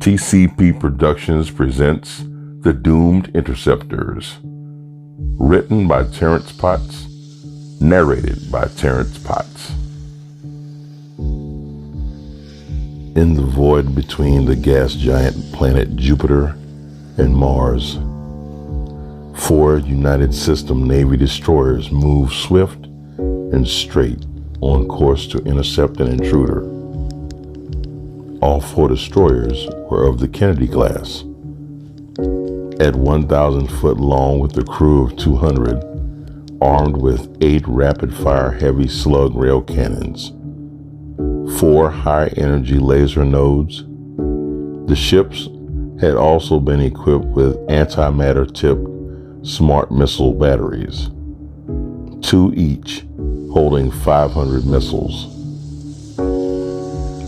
TCP Productions presents The Doomed Interceptors, written by Terrence Potts, narrated by Terrence Potts. In the void between the gas giant planet Jupiter and Mars, 4 United System Navy destroyers move swift and straight on course to intercept an intruder. All 4 destroyers were of the Kennedy class. At 1,000 foot long with a crew of 200, armed with 8 rapid-fire heavy slug rail cannons, 4 high-energy laser nodes. The ships had also been equipped with antimatter-tipped smart missile batteries, 2 each holding 500 missiles.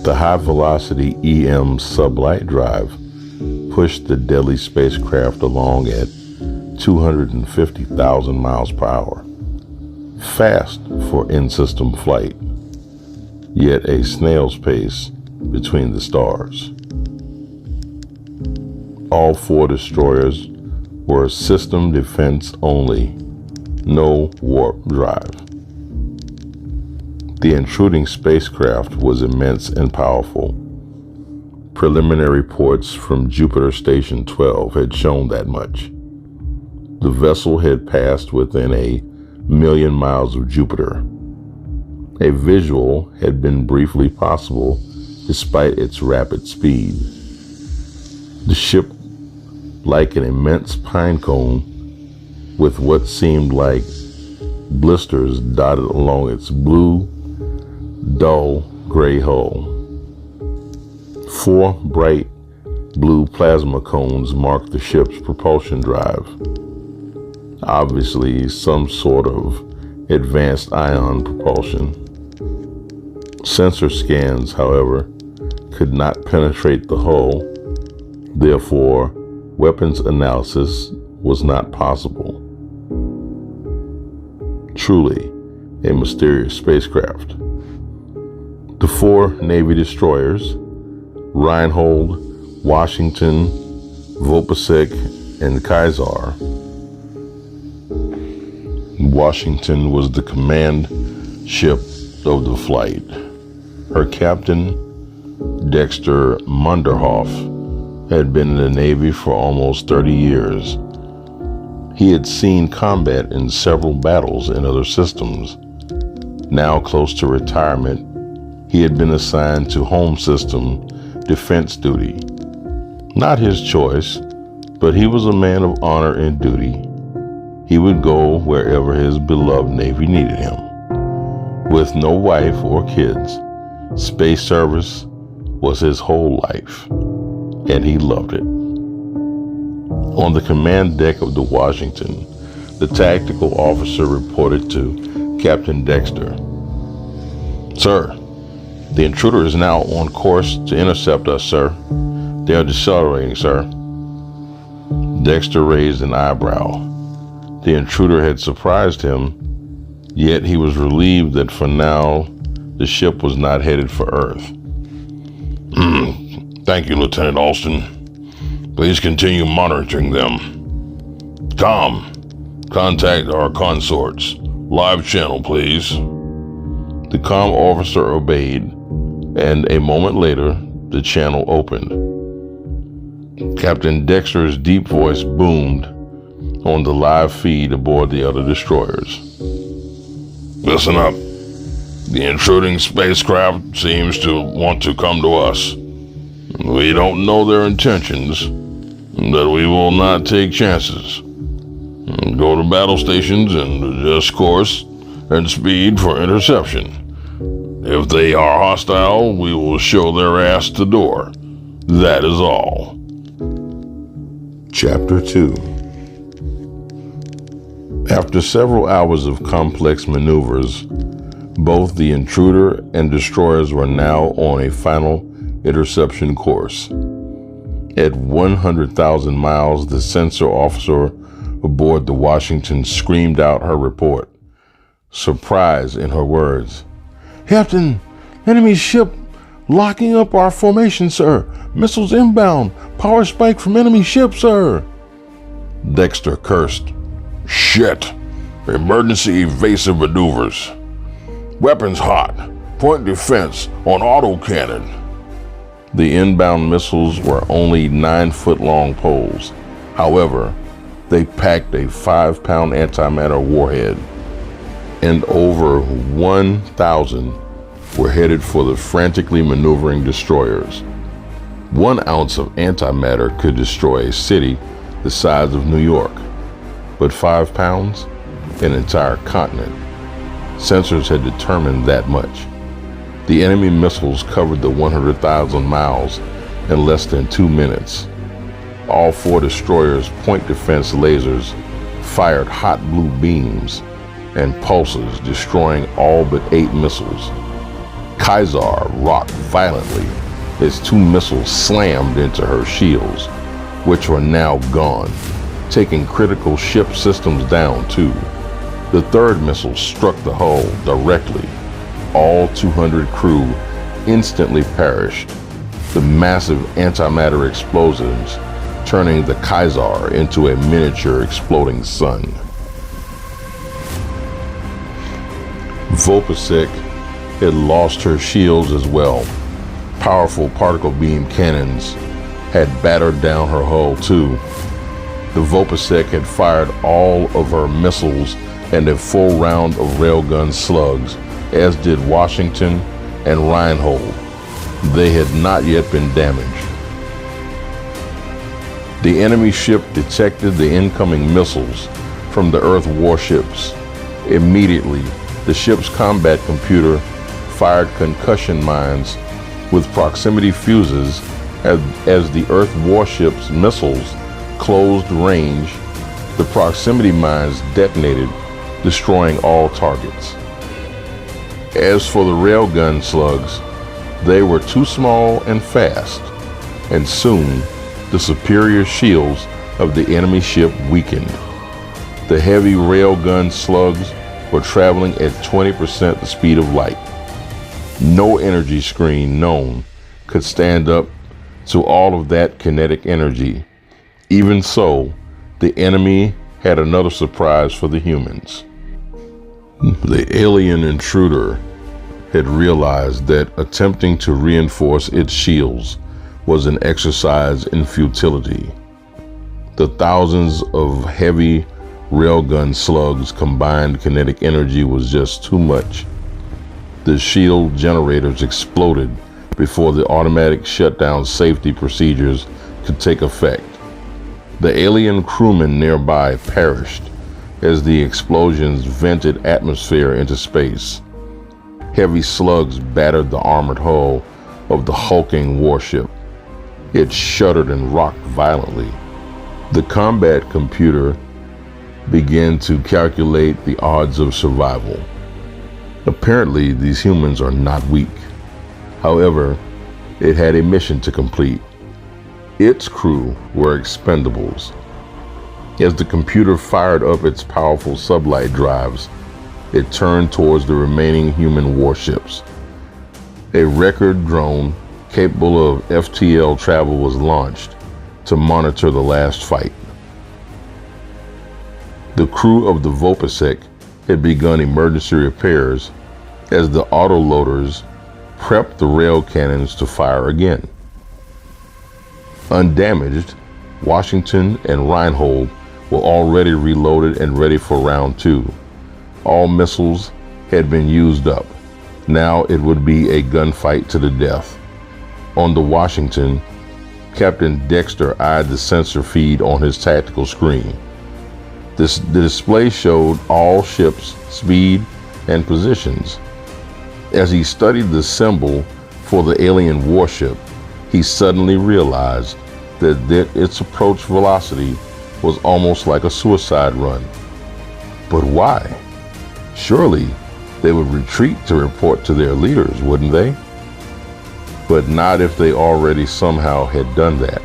The high-velocity EM sublight drive pushed the deadly spacecraft along at 250,000 miles per hour, fast for in-system flight, yet a snail's pace between the stars. All 4 destroyers were system defense only, no warp drive. The intruding spacecraft was immense and powerful. Preliminary reports from Jupiter Station 12 had shown that much. The vessel had passed within a million miles of Jupiter. A visual had been briefly possible despite its rapid speed. The ship, like an immense pine cone with what seemed like blisters dotted along its blue, dull gray hull. 4 bright blue plasma cones marked the ship's propulsion drive. Obviously some sort of advanced ion propulsion. Sensor scans, however, could not penetrate the hull. Therefore, weapons analysis was not possible. Truly a mysterious spacecraft. The 4 Navy destroyers, Reinhold, Washington, Vopasek, and Kaiser. Washington was the command ship of the flight. Her captain, Dexter Munderhoff, had been in the Navy for almost 30 years. He had seen combat in several battles in other systems. Now close to retirement, he had been assigned to home system defense duty. Not his choice, but he was a man of honor and duty. He would go wherever his beloved Navy needed him. With no wife or kids, space service was his whole life, and he loved it. On the command deck of the Washington, the tactical officer reported to Captain Dexter, "Sir, the intruder is now on course to intercept us, sir. They are decelerating, sir." Dexter raised an eyebrow. The intruder had surprised him, yet he was relieved that for now the ship was not headed for Earth. "Thank you, Lieutenant Alston. Please continue monitoring them. Tom, contact our consorts. Live channel, please." The comm officer obeyed, and a moment later, the channel opened. Captain Dexter's deep voice boomed on the live feed aboard the other destroyers. "Listen up. The intruding spacecraft seems to want to come to us. We don't know their intentions, but we will not take chances. Go to battle stations and adjust course and speed for interception. If they are hostile, we will show their ass the door. That is all." Chapter 2. After several hours of complex maneuvers, both the intruder and destroyers were now on a final interception course. At 100,000 miles, the sensor officer aboard the Washington screamed out her report, surprise in her words. "Captain, enemy ship Locking up our formation, sir. Missiles inbound. Power spike from enemy ship, sir. Dexter cursed. Shit. Emergency evasive maneuvers. Weapons hot. Point defense on autocannon. The inbound missiles were only 9-foot-long poles. However, they packed a 5-pound antimatter warhead, and over 1,000 were headed for the frantically maneuvering destroyers. 1 ounce of antimatter could destroy a city the size of New York, but 5 pounds? An entire continent. Sensors had determined that much. The enemy missiles covered the 100,000 miles in less than 2 minutes. All 4 destroyers' point defense lasers fired hot blue beams and pulses, destroying all but 8 missiles. Kaisar rocked violently as 2 missiles slammed into her shields, which were now gone, taking critical ship systems down too. The 3rd missile struck the hull directly. All 200 crew instantly perished, the massive antimatter explosions turning the Kaisar into a miniature exploding sun. Vopasek had lost her shields as well. Powerful particle beam cannons had battered down her hull too. The Vopasek had fired all of her missiles and a full round of railgun slugs, as did Washington and Reinhold. They had not yet been damaged. The enemy ship detected the incoming missiles from the Earth warships. Immediately, the ship's combat computer fired concussion mines with proximity fuses as the Earth warships' missiles closed range. The proximity mines detonated, destroying all targets. As for the railgun slugs, they were too small and fast, and soon the superior shields of the enemy ship weakened. The heavy railgun slugs were traveling at 20% the speed of light. No energy screen known could stand up to all of that kinetic energy. Even so, the enemy had another surprise for the humans. The alien intruder had realized that attempting to reinforce its shields was an exercise in futility. The thousands of heavy railgun slugs' combined kinetic energy was just too much. The shield generators exploded before the automatic shutdown safety procedures could take effect. The alien crewmen nearby perished as the explosions vented atmosphere into space. Heavy slugs battered the armored hull of the hulking warship. It shuddered and rocked violently. The combat computer began to calculate the odds of survival. Apparently, these humans are not weak. However, it had a mission to complete. Its crew were expendables. As the computer fired up its powerful sublight drives, it turned towards the remaining human warships. A record drone capable of FTL travel was launched to monitor the last fight. The crew of the Vopasek had begun emergency repairs as the autoloaders prepped the rail cannons to fire again. Undamaged, Washington and Reinhold were already reloaded and ready for round 2. All missiles had been used up. Now it would be a gunfight to the death. On the Washington, Captain Dexter eyed the sensor feed on his tactical screen. The display showed all ships' speed and positions. As he studied the symbol for the alien warship, he suddenly realized that its approach velocity was almost like a suicide run. But why? Surely they would retreat to report to their leaders, wouldn't they? But not if they already somehow had done that.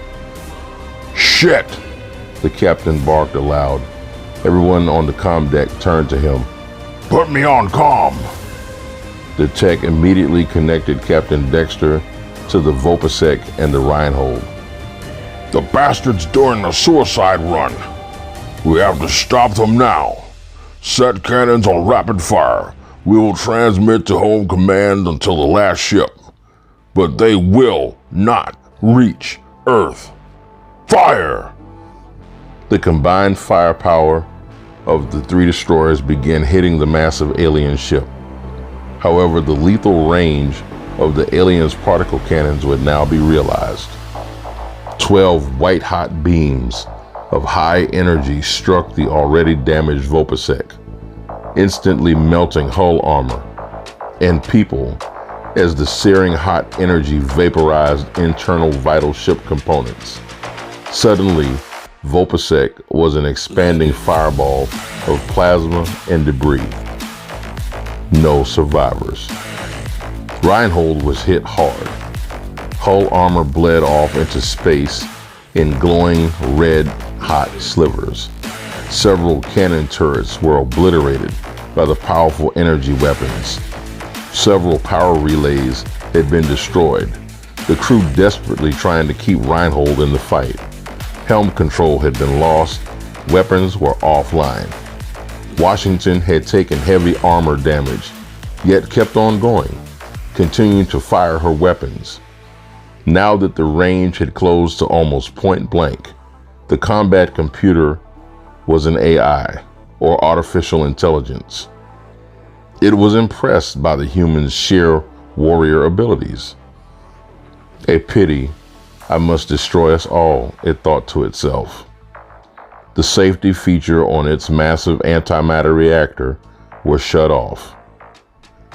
Shit! The captain barked aloud. Everyone on the comm deck turned to him. Put me on comm! The tech immediately connected Captain Dexter to the Vopasek and the Reinhold. The bastards doing the suicide run. We have to stop them now. Set cannons on rapid fire. We will transmit to home command until the last ship. But they will not reach Earth. Fire! The combined firepower of the three destroyers began hitting the massive alien ship. However, the lethal range of the aliens' particle cannons would now be realized. 12 white-hot beams of high energy struck the already damaged Vopasek, instantly melting hull armor and people as the searing hot energy vaporized internal vital ship components. Suddenly, Vopasek was an expanding fireball of plasma and debris. No survivors. Reinhold was hit hard. Hull armor bled off into space in glowing red hot slivers. Several cannon turrets were obliterated by the powerful energy weapons. Several power relays had been destroyed, the crew desperately trying to keep Reinhold in the fight. Helm control had been lost, weapons were offline. Washington had taken heavy armor damage, yet kept on going, continuing to fire her weapons. Now that the range had closed to almost point blank, the combat computer was an AI, or artificial intelligence. It was impressed by the human's sheer warrior abilities. A pity, I must destroy us all, it thought to itself. The safety feature on its massive antimatter reactor was shut off.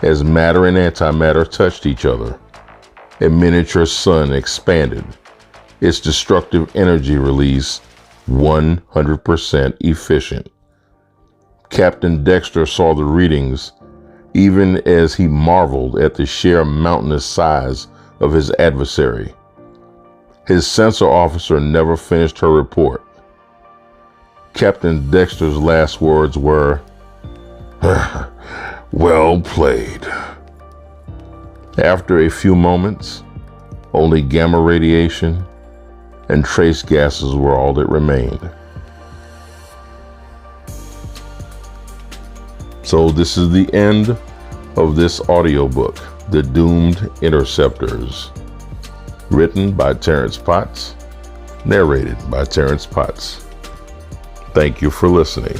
As matter and antimatter touched each other, a miniature sun expanded, its destructive energy release 100% efficient. Captain Dexter saw the readings even as he marveled at the sheer mountainous size of his adversary. His sensor officer never finished her report. Captain Dexter's last words were, "Well played." After a few moments, only gamma radiation and trace gases were all that remained. So this is the end of this audiobook, The Doomed Interceptors, written by Terrence Potts, narrated by Terrence Potts. Thank you for listening.